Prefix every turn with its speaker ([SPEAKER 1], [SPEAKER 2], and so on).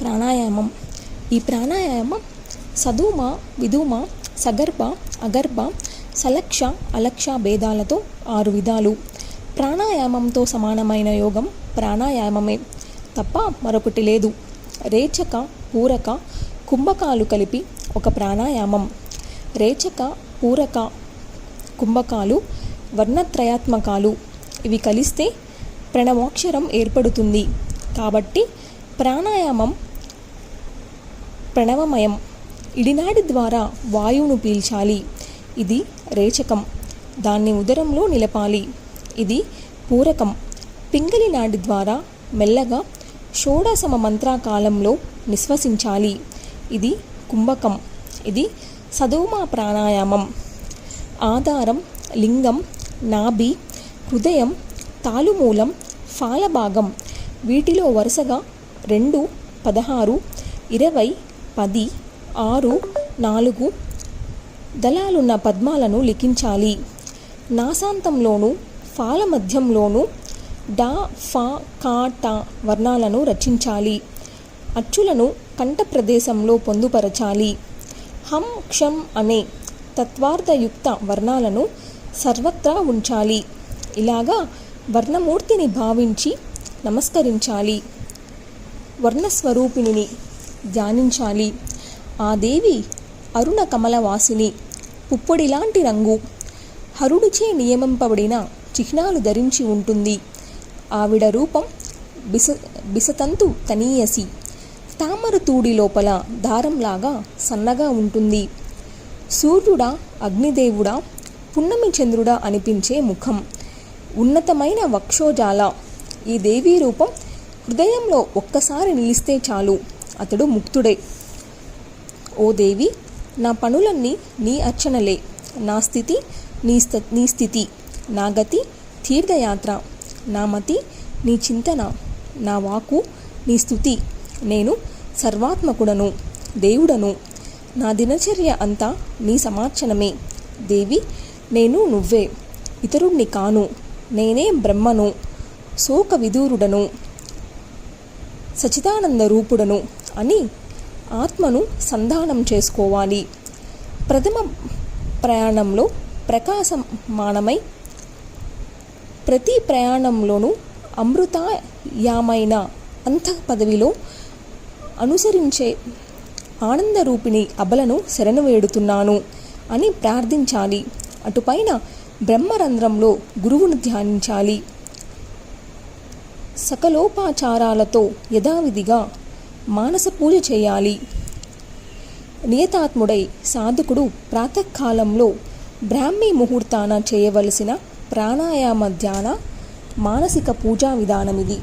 [SPEAKER 1] ప్రాణాయామం. ఈ ప్రాణాయామం సధూమ, విధూమ, సగర్భ, అగర్భ, సలక్ష, అలక్ష భేదాలతో 6 విధాలు. ప్రాణాయామంతో సమానమైన యోగం ప్రాణాయామమే తప్ప మరొకటి లేదు. రేచక, పూరక, కుంభకాలు కలిపి ఒక ప్రాణాయామం. రేచక, పూరక, కుంభకాలు వర్ణత్రయాత్మకాలు. ఇవి కలిస్తే ప్రణవాక్షరం ఏర్పడుతుంది. కాబట్టి ప్రాణాయామం ప్రణవమయం. ఇడినాడి ద్వారా వాయువును పీల్చాలి. ఇది రేచకం. దాన్ని ఉదరంలో నిలపాలి. ఇది పూరకం. పింగళి నాడి ద్వారా మెల్లగా షోడశమ మంత్రాకాలంలో నిశ్వసించాలి. ఇది కుంభకం. ఇది సధూమ ప్రాణాయామం. ఆధారం, లింగం, నాభి, హృదయం, తాలుమూలం, ఫాలభాగం వీటిలో వరుసగా 2, 16, 20, 10, 6, 4 దళాలున్న పద్మాలను లిఖించాలి. నాసాంతంలోనూ ఫాల మధ్యంలోనూ డా, ఫా, కా, టా వర్ణాలను రచించాలి. అచ్చులను కంఠ ప్రదేశంలో పొందుపరచాలి. హం, క్షం అనే తత్వార్థయుక్త వర్ణాలను సర్వత్రా ఉంచాలి. ఇలాగా వర్ణమూర్తిని భావించి నమస్కరించాలి. వర్ణస్వరూపిణిని ధ్యానించాలి. ఆ దేవి అరుణ కమలవాసిని, పుప్పొడిలాంటి రంగు, హరుడిచే నియమింపబడిన చిహ్నాలు ధరించి ఉంటుంది. ఆవిడ రూపం బిసతంతు తనీయసి, తామర తూడి లోపల దారంలాగా సన్నగా ఉంటుంది. సూర్యుడా, అగ్నిదేవుడా, పున్నమి చంద్రుడా అనిపించే ముఖం, ఉన్నతమైన వక్షోజాల. ఈ దేవీ రూపం హృదయంలో ఒక్కసారి నిలిస్తే చాలు, అతడు ముక్తుడే. ఓ దేవి, నా పనులన్నీ నీ అర్చనలే. నా స్థితి నీ స్థితి, నా గతి తీర్థయాత్ర, నా మతి నీ చింతన, నా వాక్కు నీ స్తుతి. నేను సర్వాత్మకుడను, దేవుడను. నా దినచర్య అంతా నీ సమార్చనమే. దేవి, నేను నువ్వే, ఇతరుణ్ణి కాను. నేనే బ్రహ్మను, శోక విదూరుడను, సచిదానంద రూపుడను అని ఆత్మను సంధానం చేసుకోవాలి. ప్రథమ ప్రయాణంలో ప్రకాశమానమై ప్రతి ప్రయాణంలోనూ అమృతాయామైన అంతః పదవిలో అనుసరించే ఆనందరూపిణి అబలను శరణు వేడుతున్నాను అని ప్రార్థించాలి. అటుపైన బ్రహ్మరంధ్రంలో గురువును ధ్యానించాలి. సకలోపాచారాలతో యథావిధిగా మానస పూజ చేయాలి. నియతాత్ముడై సాధకుడు ప్రాతకాలంలో బ్రాహ్మీ ముహూర్తాన చేయవలసిన ప్రాణాయామ ధ్యాన మానసిక పూజా విధానమిది.